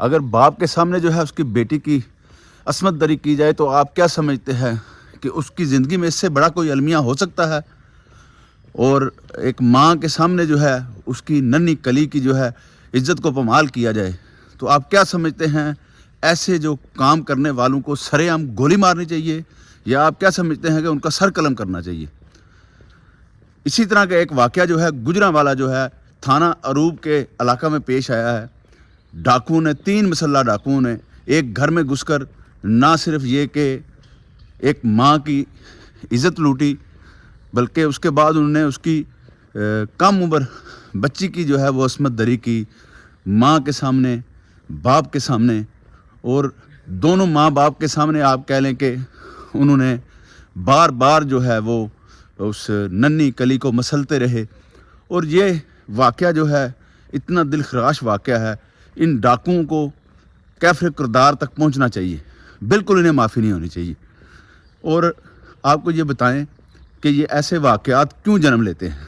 اگر باپ کے سامنے جو ہے اس کی بیٹی کی عصمت دری کی جائے تو آپ کیا سمجھتے ہیں کہ اس کی زندگی میں اس سے بڑا کوئی المیہ ہو سکتا ہے؟ اور ایک ماں کے سامنے جو ہے اس کی ننھی کلی کی جو ہے عزت کو پامال کیا جائے تو آپ کیا سمجھتے ہیں ایسے جو کام کرنے والوں کو سرے عام گولی مارنی چاہیے یا آپ کیا سمجھتے ہیں کہ ان کا سر قلم کرنا چاہیے؟ اسی طرح کا ایک واقعہ جو ہے گجرانوالہ جو ہے تھانہ عروب کے علاقہ میں پیش آیا ہے۔ ڈاکو نے 3 مسلح ڈاکوؤں نے ایک گھر میں گھس کر نہ صرف یہ کہ ایک ماں کی عزت لوٹی بلکہ اس کے بعد انہوں نے اس کی کم عمر بچی کی جو ہے وہ عصمت دری کی ماں کے سامنے باپ کے سامنے، اور دونوں ماں باپ کے سامنے آپ کہہ لیں کہ انہوں نے بار بار جو ہے وہ اس ننھی کلی کو مسلتے رہے۔ اور یہ واقعہ جو ہے اتنا دل خراش واقعہ ہے، ان ڈاکوؤں کو کیفر کردار تک پہنچنا چاہیے، بالکل انہیں معافی نہیں ہونی چاہیے۔ اور آپ کو یہ بتائیں کہ یہ ایسے واقعات کیوں جنم لیتے ہیں؟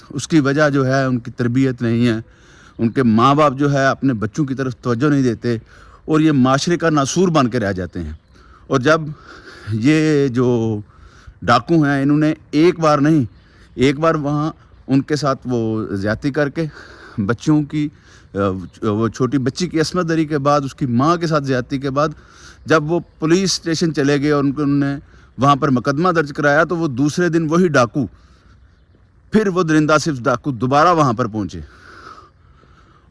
اس کی وجہ جو ہے ان کی تربیت نہیں ہے، ان کے ماں باپ جو ہے اپنے بچوں کی طرف توجہ نہیں دیتے اور یہ معاشرے کا ناسور بن کے رہ جاتے ہیں۔ اور جب یہ جو ڈاکو ہیں انہوں نے ایک بار وہاں ان کے ساتھ وہ زیادتی کر کے بچوں کی وہ چھوٹی بچی کی عصمت دری کے بعد اس کی ماں کے ساتھ زیادتی کے بعد جب وہ پولیس اسٹیشن چلے گئے اور انہوں نے وہاں پر مقدمہ درج کرایا تو وہ دوسرے دن وہی ڈاکو، پھر وہ درندہ صرف ڈاکو دوبارہ وہاں پر پہنچے۔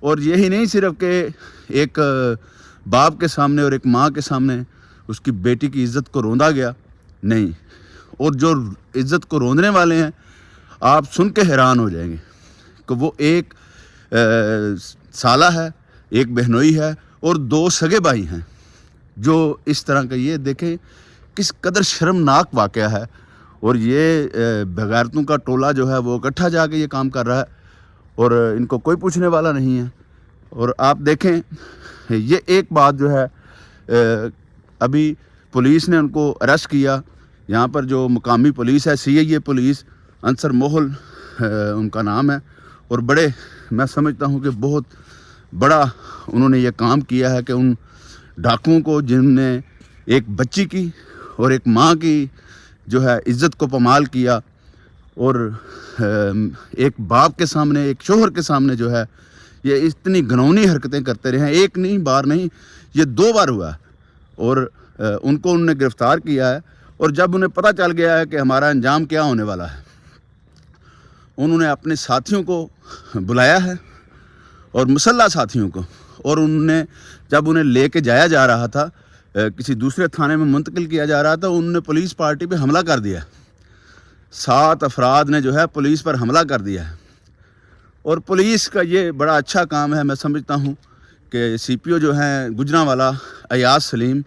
اور یہی نہیں صرف کہ ایک باپ کے سامنے اور ایک ماں کے سامنے اس کی بیٹی کی عزت کو روندا گیا، نہیں، اور جو عزت کو روندنے والے ہیں آپ سن کے حیران ہو جائیں گے کہ وہ ایک سالہ ہے، ایک بہنوئی ہے اور 2 سگے بھائی ہیں جو اس طرح کا، یہ دیکھیں کس قدر شرمناک واقعہ ہے۔ اور یہ بغیرتوں کا ٹولہ جو ہے وہ اکٹھا جا کے یہ کام کر رہا ہے اور ان کو کوئی پوچھنے والا نہیں ہے۔ اور آپ دیکھیں یہ ایک بات جو ہے ابھی پولیس نے ان کو اریسٹ کیا، یہاں پر جو مقامی پولیس ہے CIA پولیس، انصر محل ان کا نام ہے، اور بڑے میں سمجھتا ہوں کہ بہت بڑا انہوں نے یہ کام کیا ہے کہ ان ڈاکوؤں کو جن نے ایک بچی کی اور ایک ماں کی جو ہے عزت کو پامال کیا اور ایک باپ کے سامنے ایک شوہر کے سامنے جو ہے یہ اتنی گھناؤنی حرکتیں کرتے رہے ہیں، ایک نہیں بار نہیں، یہ 2 بار ہوا ہے۔ اور ان کو انہوں نے گرفتار کیا ہے، اور جب انہیں پتہ چل گیا ہے کہ ہمارا انجام کیا ہونے والا ہے انہوں نے اپنے ساتھیوں کو بلایا ہے اور مسلح ساتھیوں کو، اور انہوں نے جب انہیں لے کے جایا جا رہا تھا کسی دوسرے تھانے میں منتقل کیا جا رہا تھا انہوں نے پولیس پارٹی پہ حملہ کر دیا، 7 افراد نے جو ہے پولیس پر حملہ کر دیا ہے۔ اور پولیس کا یہ بڑا اچھا کام ہے، میں سمجھتا ہوں کہ CPO جو ہیں گجرانوالہ ایاز سلیم،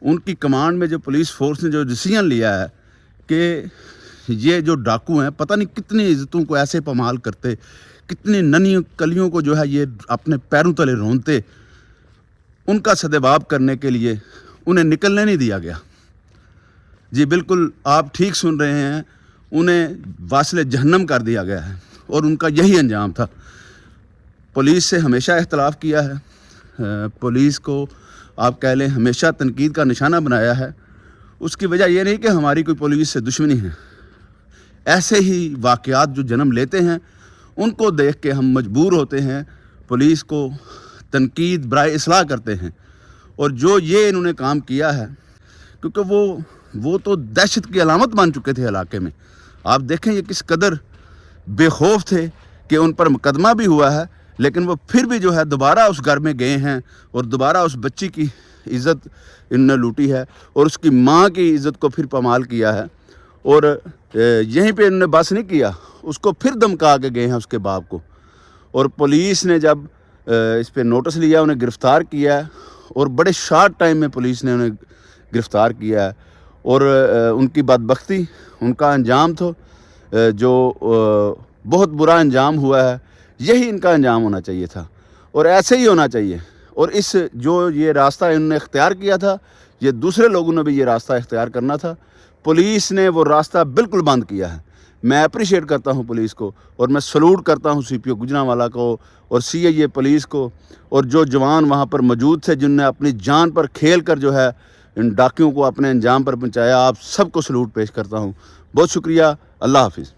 ان کی کمانڈ میں جو پولیس فورس نے جو ڈیسیژن لیا ہے کہ یہ جو ڈاکو ہیں پتہ نہیں کتنی عزتوں کو ایسے پامال کرتے، کتنی ننھی کلیوں کو جو ہے یہ اپنے پیروں تلے رونتے، ان کا سدباب کرنے کے لیے انہیں نکلنے نہیں دیا گیا۔ جی بالکل آپ ٹھیک سن رہے ہیں، انہیں واصل جہنم کر دیا گیا ہے اور ان کا یہی انجام تھا۔ پولیس سے ہمیشہ اختلاف کیا ہے، پولیس کو آپ کہہ لیں ہمیشہ تنقید کا نشانہ بنایا ہے۔ اس کی وجہ یہ نہیں کہ ہماری کوئی پولیس سے دشمنی ہے، ایسے ہی واقعات جو جنم لیتے ہیں ان کو دیکھ کے ہم مجبور ہوتے ہیں پولیس کو تنقید برائے اصلاح کرتے ہیں۔ اور جو یہ انہوں نے کام کیا ہے کیونکہ وہ تو دہشت کی علامت بن چکے تھے علاقے میں، آپ دیکھیں یہ کس قدر بے خوف تھے کہ ان پر مقدمہ بھی ہوا ہے لیکن وہ پھر بھی جو ہے دوبارہ اس گھر میں گئے ہیں اور دوبارہ اس بچی کی عزت انہوں نے لوٹی ہے اور اس کی ماں کی عزت کو پھر پامال کیا ہے۔ اور یہیں پہ انہوں نے بس نہیں کیا، اس کو پھر دھمکا کے گئے ہیں اس کے باپ کو، اور پولیس نے جب اس پہ نوٹس لیا انہیں گرفتار کیا ہے، اور بڑے شارٹ ٹائم میں پولیس نے انہیں گرفتار کیا ہے۔ اور ان کی بدبختی، ان کا انجام تو جو بہت برا انجام ہوا ہے، یہی ان کا انجام ہونا چاہیے تھا اور ایسے ہی ہونا چاہیے۔ اور اس جو یہ راستہ انہوں نے اختیار کیا تھا، یہ دوسرے لوگوں نے بھی یہ راستہ اختیار کرنا تھا۔ پولیس نے وہ راستہ بالکل بند کیا ہے، میں اپریشیٹ کرتا ہوں پولیس کو، اور میں سلوٹ کرتا ہوں سی پی او گوجرانوالا کو اور سی آئی اے پولیس کو، اور جو جوان وہاں پر موجود تھے جن نے اپنی جان پر کھیل کر جو ہے ان ڈاکیوں کو اپنے انجام پر پہنچایا. آپ سب کو سلوٹ پیش کرتا ہوں. بہت شکریہ. اللہ حافظ.